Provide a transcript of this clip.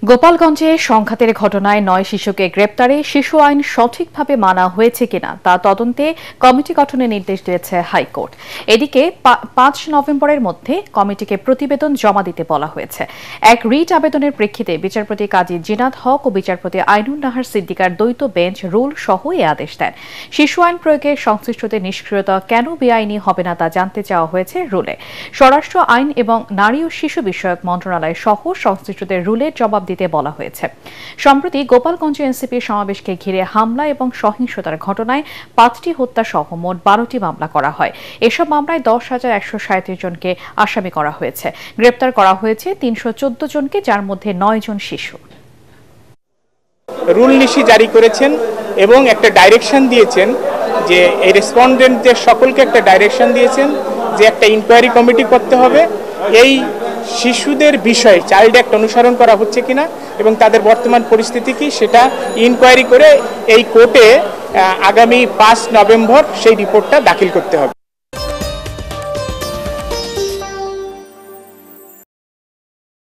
গোপালগঞ্জে সংঘাতের ঘটনায় ৯ শিশুকে গ্রেপ্তারে শিশু আইন সঠিকভাবে মানা হয়েছে কিনা তা তদন্তে কমিটি গঠনের নির্দেশ দিয়েছে হাইকোর্ট। এদিকে ৫ নভেম্বরের মধ্যে কমিটিকে প্রতিবেদন জমা দিতে বলা হয়েছে। এক রিট আবেদনের প্রেক্ষিতে বিচারপতি কাজী জিনাত হক ও বিচারপতি আইনুন নাহার সিদ্দিকার দ্বৈত বেঞ্চ রুল সহ এ আদেশ দেন। শিশু আইন প্রয়োগে সংশ্লিষ্টদের নিষ্ক্রিয়তা কেন বেআইনি হবে না তা জানতে চাওয়া হয়েছে রুলে। স্বরাষ্ট্র আইন এবং নারী ও শিশু বিষয়ক মন্ত্রণালয় সহ সংশ্লিষ্টদের রুলের জবাব দিতে বলা হয়েছে। সম্প্রতি গোপালগঞ্জে এনসিপির সমাবেশকে ঘিরে হামলা এবং সহিংসতার ঘটনায় ৫টি হত্যা সহ মোট ১২টি মামলা করা হয়। এসব মামলায় ১০,১৩৭ জনকে আসামি করা হয়েছে। গ্রেপ্তার করা হয়েছে ৩১৪ জনকে, যার মধ্যে ৯ জন শিশু। রুল নিশি জারি করেছেন এবং একটা ডাইরেকশন দিয়েছেন যে এই রেসপন্ডেন্টদের সকলকে একটা ডাইরেকশন দিয়েছেন যে একটা ইনকোয়ারি কমিটি করতে হবে এই শিশুদের বিষয়ে চাইল্ড অ্যাক্ট অনুসরণ করা হচ্ছে কিনা এবং তাদের বর্তমান পরিস্থিতি কি সেটা ইনকোয়ারি করে এই কোর্টে আগামী ৫ নভেম্বর সেই রিপোর্টটা দাখিল করতে হবে।